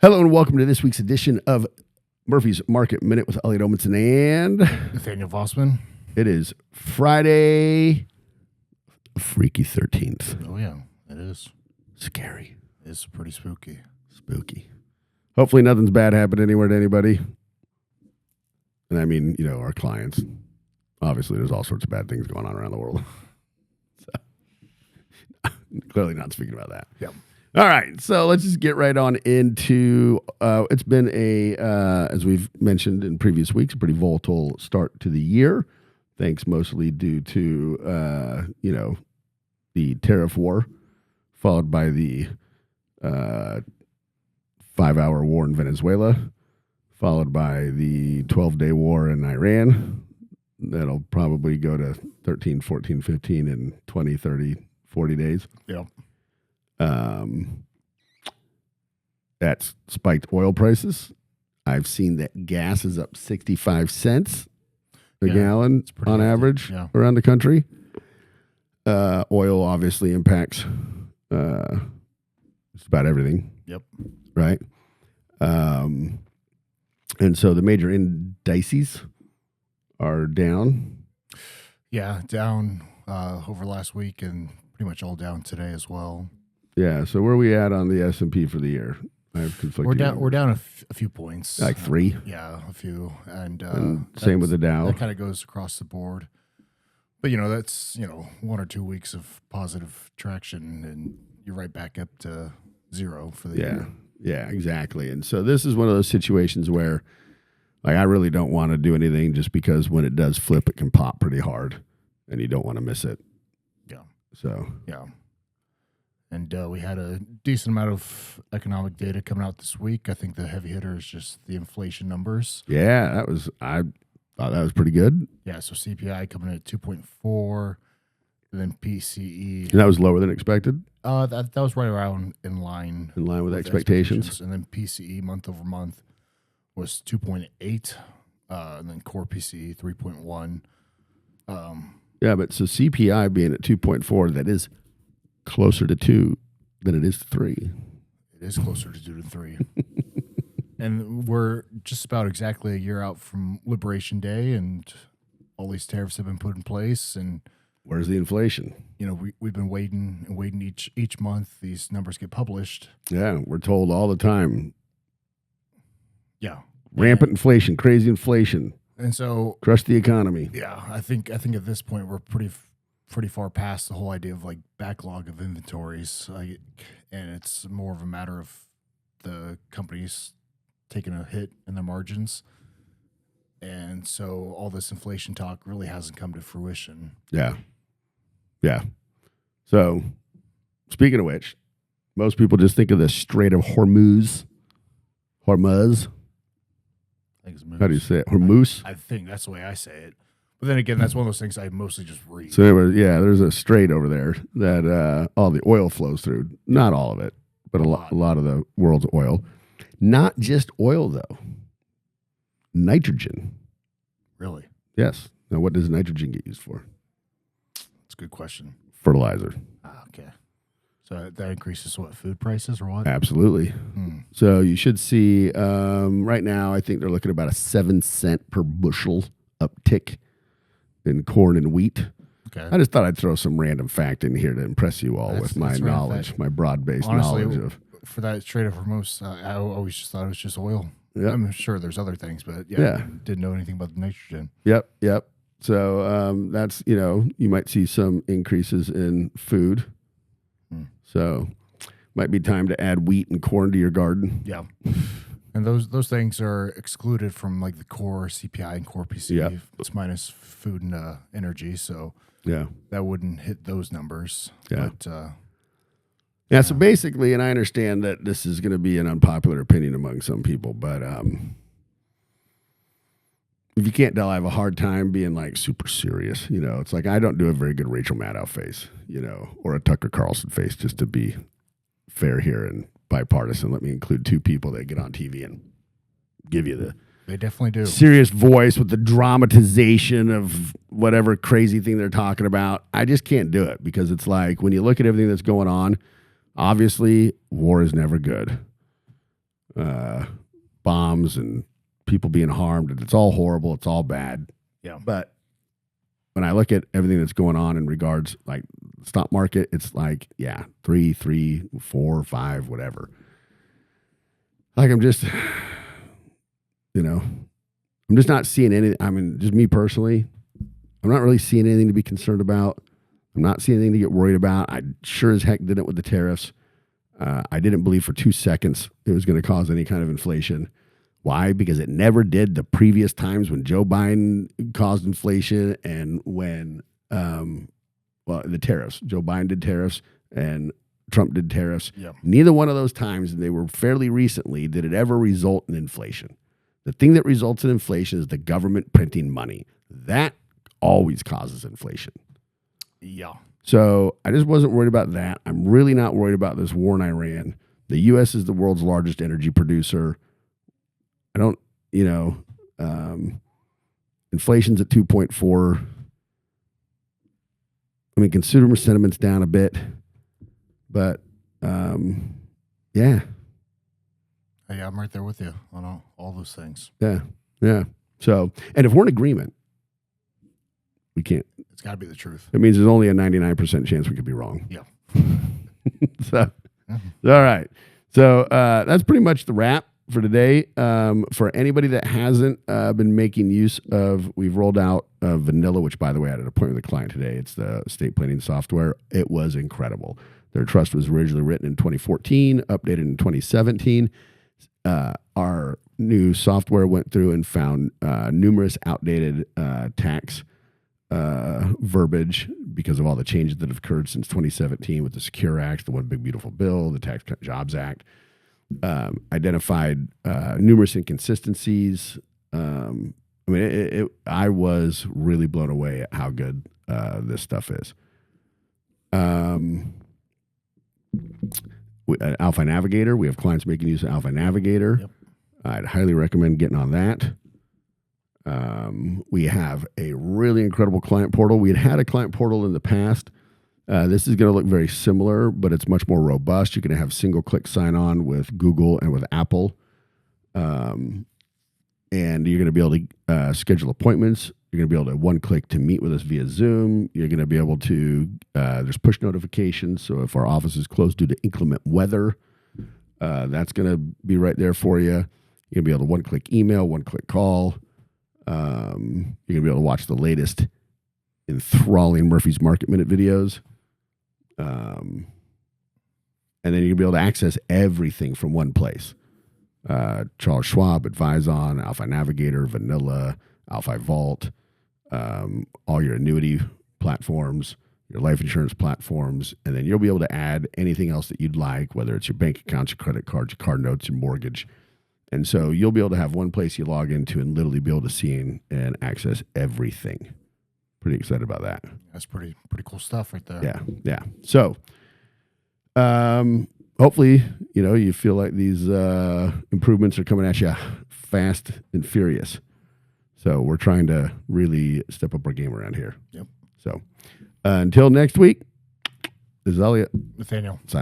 Hello and welcome to this week's edition of Murphy's Market Minute with Elliot Omenson and Nathaniel Vossman. It is Friday, freaky 13th. Oh, yeah, it is. Scary. It's pretty spooky. Spooky. Hopefully nothing's bad happened anywhere to anybody. And I mean, you know, our clients. Obviously, there's all sorts of bad things going on around the world. So, clearly not speaking about that. Yep. All right, so let's just get right on into, it's been as we've mentioned in previous weeks, a pretty volatile start to the year, thanks mostly due to, the tariff war, followed by the 5-hour war in Venezuela, followed by the 12-day war in Iran. That'll probably go to 13, 14, 15, and 20, 30, 40 days. Yep. That's spiked oil prices. I've seen that gas is up 65 cents a gallon on average around the country. Oil obviously impacts just about everything. Yep. Right. And so the major indices are down. Yeah, down over last week and pretty much all down today as well. Yeah, so where are we at on the S&P for the year? I have conflicting. We're down a few points. Like 3? Yeah, a few. And same with the Dow. That kind of goes across the board. But, that's, 1 or 2 weeks of positive traction, and you're right back up to 0 for the year. Yeah, exactly. And so this is one of those situations where, like, I really don't want to do anything just because when it does flip, it can pop pretty hard, and you don't want to miss it. Yeah. So. Yeah. And we had a decent amount of economic data coming out this week. I think the heavy hitter is just the inflation numbers. Yeah, I thought that was pretty good. Yeah, so CPI coming in at 2.4, and then PCE. And that was lower than expected? That was right around in line. In line with expectations. And then PCE month over month was 2.8, and then Core PCE 3.1. Yeah, but so CPI being at 2.4, that is closer to 2 than it is to 3. It is closer to 2 than 3. And we're just about exactly a year out from Liberation Day, and all these tariffs have been put in place. And where's the inflation? We've been waiting each month. These numbers get published. Yeah, we're told all the time. Yeah. Rampant inflation, crazy inflation. And so crush the economy. Yeah, I think at this point we're pretty far past the whole idea of like backlog of inventories, and it's more of a matter of the companies taking a hit in their margins, and so all this inflation talk really hasn't come to fruition. Yeah. So, speaking of which, most people just think of the Strait of Hormuz. I think it's Moose. How do you say it? Hormuz? I think that's the way I say it. But then again, that's one of those things I mostly just read. So anyway, there's a strait over there that all the oil flows through. Not all of it, but a lot of the world's oil. Not just oil, though. Nitrogen. Really? Yes. Now, what does nitrogen get used for? That's a good question. Fertilizer. Okay. So that increases what, food prices or what? Absolutely. So you should see, right now, I think they're looking at about a 7-cent per bushel uptick in corn and wheat. Okay. I just thought I'd throw some random fact in here to impress you all with my knowledge, my broad-based knowledge of. For that Strait of Hormuz, I always just thought it was just oil. Yep. I'm sure there's other things, but I didn't know anything about the nitrogen. Yep. So that's, you might see some increases in food. So might be time to add wheat and corn to your garden. Yeah. And those things are excluded from like the Core CPI and Core PCE. Yep. It's minus food and energy, so that wouldn't hit those numbers. Yeah. But, so basically, and I understand that this is going to be an unpopular opinion among some people, but if you can't tell, I have a hard time being like super serious. It's like I don't do a very good Rachel Maddow face, or a Tucker Carlson face, just to be fair here and bipartisan. Let me include 2 people that get on TV and give you they definitely do serious voice with the dramatization of whatever crazy thing they're talking about. I just can't do it because it's like when you look at everything that's going on, obviously war is never good. bombs and people being harmed, and it's all horrible. It's all bad. Yeah. But when I look at everything that's going on in regards, like stock market, it's like, yeah, 3, 4, 5, whatever. Like I'm just, I'm just not seeing any. I mean, just me personally, I'm not really seeing anything to be concerned about. I'm not seeing anything to get worried about. I sure as heck didn't with the tariffs. I didn't believe for 2 seconds it was going to cause any kind of inflation. Why? Because it never did the previous times when Joe Biden caused inflation and when, the tariffs. Joe Biden did tariffs and Trump did tariffs. Yep. Neither one of those times, and they were fairly recently, did it ever result in inflation. The thing that results in inflation is the government printing money. That always causes inflation. Yeah. So I just wasn't worried about that. I'm really not worried about this war in Iran. The U.S. is the world's largest energy producer. I don't, inflation's at 2.4. I mean, consumer sentiment's down a bit, but yeah. Hey, I'm right there with you on all those things. Yeah. So, and if we're in agreement, we can't. It's got to be the truth. It means there's only a 99% chance we could be wrong. Yeah. So, all right. So that's pretty much the wrap for today. For anybody that hasn't been making use of, we've rolled out Vanilla, which, by the way, I had an appointment with a client today. It's the estate planning software. It was incredible. Their trust was originally written in 2014, updated in 2017. Our new software went through and found numerous outdated tax verbiage because of all the changes that have occurred since 2017 with the Secure Act, the One Big Beautiful Bill, the Tax Cut Jobs Act. Identified numerous inconsistencies. I was really blown away at how good this stuff is. Alpha Navigator, we have clients making use of Alpha Navigator. Yep. I'd highly recommend getting on that. We have a really incredible client portal. We had a client portal in the past. This is going to look very similar, but it's much more robust. You're going to have single-click sign-on with Google and with Apple. And you're going to be able to schedule appointments. You're going to be able to one-click to meet with us via Zoom. You're going to be able to, there's push notifications. So if our office is closed due to inclement weather, that's going to be right there for you. You're going to be able to one-click email, one-click call. You're going to be able to watch the latest enthralling Murphy's Market Minute videos. And then you'll be able to access everything from one place. Charles Schwab, Advison, Alpha Navigator, Vanilla, Alpha Vault, all your annuity platforms, your life insurance platforms, and then you'll be able to add anything else that you'd like, whether it's your bank accounts, your credit cards, your car notes, your mortgage. And so you'll be able to have one place you log into and literally be able to see and access everything. Pretty excited about that. That's pretty cool stuff right there. Yeah. So, hopefully, you feel like these improvements are coming at you fast and furious. So we're trying to really step up our game around here. Yep. So until next week, this is Elliot. Nathaniel. Signing off.